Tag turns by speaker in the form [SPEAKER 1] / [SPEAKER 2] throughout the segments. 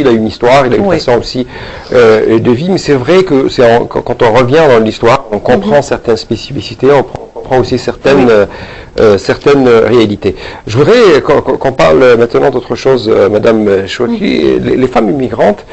[SPEAKER 1] il a une histoire, il a une façon aussi de vivre. Mais c'est vrai que quand on revient dans l'histoire, on comprend certaines spécificités, on comprend aussi certaines réalités. Je voudrais qu'on parle maintenant d'autre chose, Madame Chouaki. Les femmes immigrantes,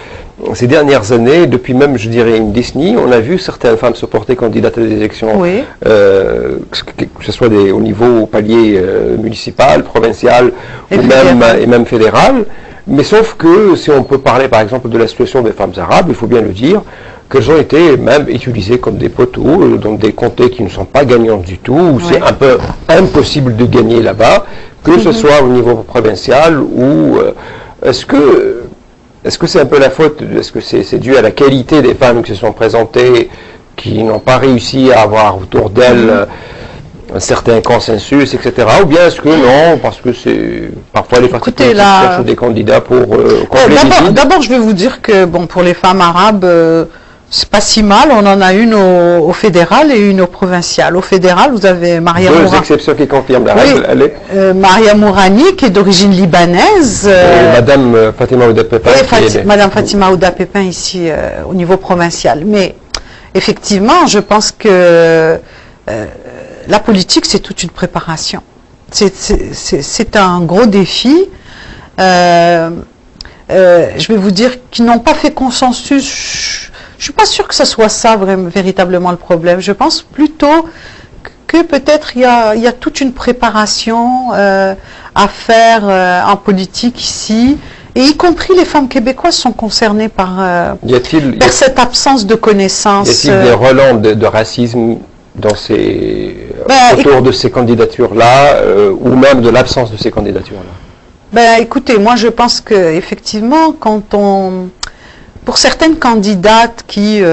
[SPEAKER 1] ces dernières années, depuis même, je dirais, une décennie, on a vu certaines femmes se porter candidates à des élections, que ce soit au niveau palier municipal, provincial et même fédéral. Mais sauf que, si on peut parler par exemple de la situation des femmes arabes, il faut bien le dire, qu'elles ont été même utilisées comme des poteaux dans des comtés qui ne sont pas gagnantes du tout, où c'est un peu impossible de gagner là-bas, que ce soit au niveau provincial ou... Est-ce que c'est un peu la faute, est-ce que c'est dû à la qualité des femmes qui se sont présentées, qui n'ont pas réussi à avoir autour d'elles un certain consensus, etc. Ou bien est-ce que non, parce que c'est parfois les partis politiques cherchent des candidats pour combler.
[SPEAKER 2] D'abord, je vais vous dire que bon, pour les femmes arabes, c'est pas si mal. On en a une au fédéral et une au provincial. Au fédéral, vous avez Maria Mourani.
[SPEAKER 1] Deux exceptions qui confirment la règle. Allez.
[SPEAKER 2] Maria Mourani, qui est d'origine libanaise.
[SPEAKER 1] Madame Fatima Ouda Pépin.
[SPEAKER 2] Madame Fatima Ouda Pépin ici au niveau provincial. Mais effectivement, je pense que la politique, c'est toute une préparation. C'est un gros défi. Je vais vous dire qu'ils n'ont pas fait consensus. Je suis pas sûre que ce soit ça véritablement le problème. Je pense plutôt que peut-être il y a toute une préparation à faire en politique ici. Et y compris les femmes québécoises sont concernées par cette absence de connaissances.
[SPEAKER 1] Y a-t-il des relents de racisme dans autour de ces candidatures-là, ou même de l'absence de ces candidatures-là?
[SPEAKER 2] Écoutez, moi je pense que effectivement, pour certaines candidates qui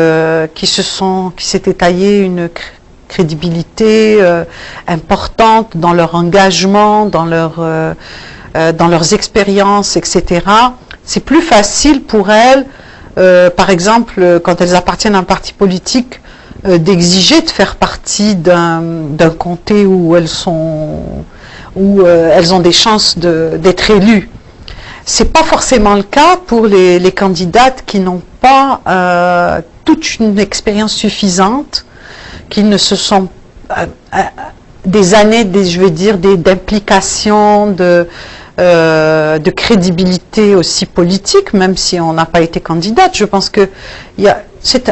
[SPEAKER 2] s'étaient taillées une crédibilité importante dans leur engagement, dans leurs expériences, etc., c'est plus facile pour elles, par exemple, quand elles appartiennent à un parti politique, d'exiger de faire partie d'un comté où elles ont des chances d'être élues. C'est pas forcément le cas pour les candidates qui n'ont pas toute une expérience suffisante, qui ne se sont des années, je veux dire, d'implication, de crédibilité aussi politique, même si on n'a pas été candidate. Je pense que c'est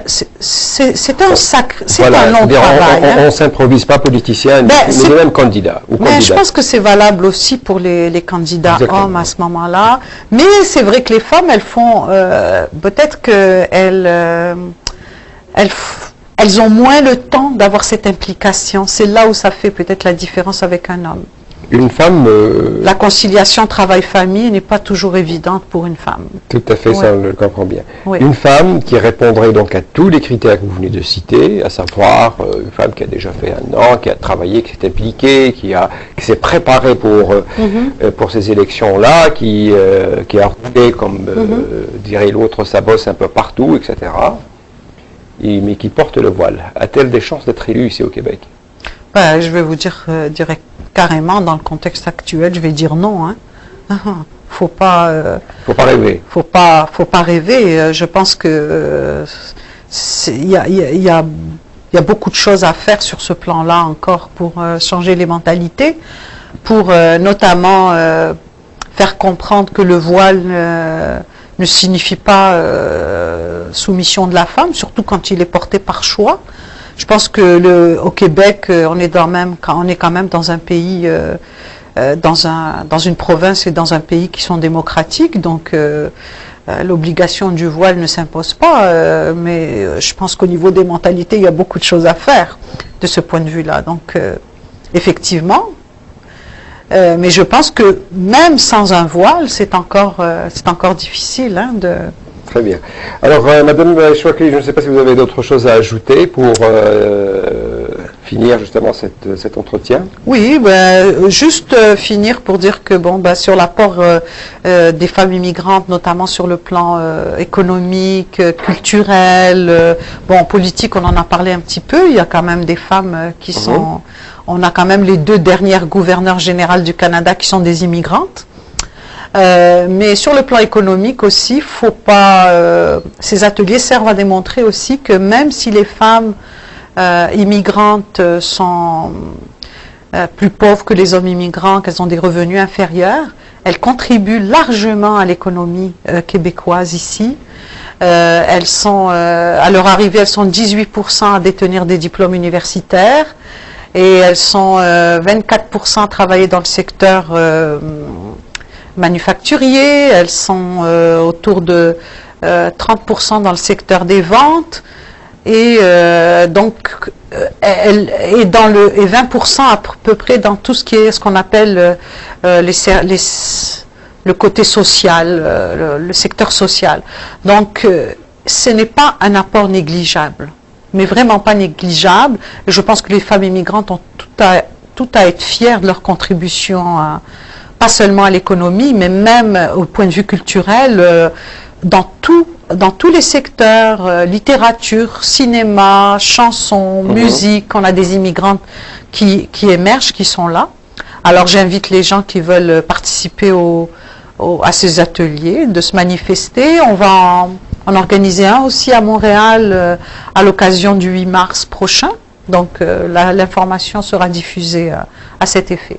[SPEAKER 2] un long travail.
[SPEAKER 1] On ne s'improvise pas politicien, mais même candidat.
[SPEAKER 2] Mais je pense que c'est valable aussi pour les candidats hommes à ce moment-là. Mais c'est vrai que les femmes, elles font, peut-être qu'elles ont moins le temps d'avoir cette implication. C'est là où ça fait peut-être la différence avec un homme.
[SPEAKER 1] Une femme...
[SPEAKER 2] La conciliation travail-famille n'est pas toujours évidente pour une femme.
[SPEAKER 1] Tout à fait, ça on le comprend bien. Une femme qui répondrait donc à tous les critères que vous venez de citer, à savoir une femme qui a déjà fait un an, qui a travaillé, qui s'est impliquée, qui s'est préparée pour ces élections-là, qui a roulé, comme dirait l'autre, sa bosse un peu partout, etc. Mais qui porte le voile. A-t-elle des chances d'être élue ici au Québec?
[SPEAKER 2] Je vais vous dire direct. Carrément, dans le contexte actuel, je vais dire non. Faut pas
[SPEAKER 1] rêver.
[SPEAKER 2] Faut pas rêver. Je pense que il y a beaucoup de choses à faire sur ce plan-là encore pour changer les mentalités, pour notamment faire comprendre que le voile ne signifie pas soumission de la femme, surtout quand il est porté par choix. Je pense que au Québec, on est quand même dans un pays, dans une province et dans un pays qui sont démocratiques, donc l'obligation du voile ne s'impose pas, mais je pense qu'au niveau des mentalités, il y a beaucoup de choses à faire de ce point de vue-là. Donc, effectivement, mais je pense que même sans un voile, c'est encore difficile de...
[SPEAKER 1] Très bien. Alors, Madame Chouaki, je ne sais pas si vous avez d'autres choses à ajouter pour finir justement cet entretien.
[SPEAKER 2] Oui, juste finir pour dire que sur l'apport des femmes immigrantes, notamment sur le plan économique, culturel, politique, on en a parlé un petit peu. Il y a quand même des femmes qui sont... On a quand même les 2 dernières gouverneurs générales du Canada qui sont des immigrantes. Mais sur le plan économique aussi, faut pas. Ces ateliers servent à démontrer aussi que même si les femmes immigrantes sont plus pauvres que les hommes immigrants, qu'elles ont des revenus inférieurs, elles contribuent largement à l'économie québécoise ici. Elles sont, à leur arrivée, elles sont 18% à détenir des diplômes universitaires et elles sont 24% à travailler dans le secteur manufacturier. Elles sont autour de 30% dans le secteur des ventes et donc et 20% à peu près dans tout ce qui est ce qu'on appelle le côté social, le secteur social. Donc, ce n'est pas un apport négligeable, mais vraiment pas négligeable. Et je pense que les femmes immigrantes ont tout à être fières de leur contribution, pas seulement à l'économie, mais même au point de vue culturel, dans tous les secteurs, littérature, cinéma, chansons, musique. On a des immigrantes qui émergent, qui sont là. Alors, j'invite les gens qui veulent participer à ces ateliers, de se manifester. On va en organiser un aussi à Montréal à l'occasion du 8 mars prochain. Donc l'information sera diffusée à cet effet.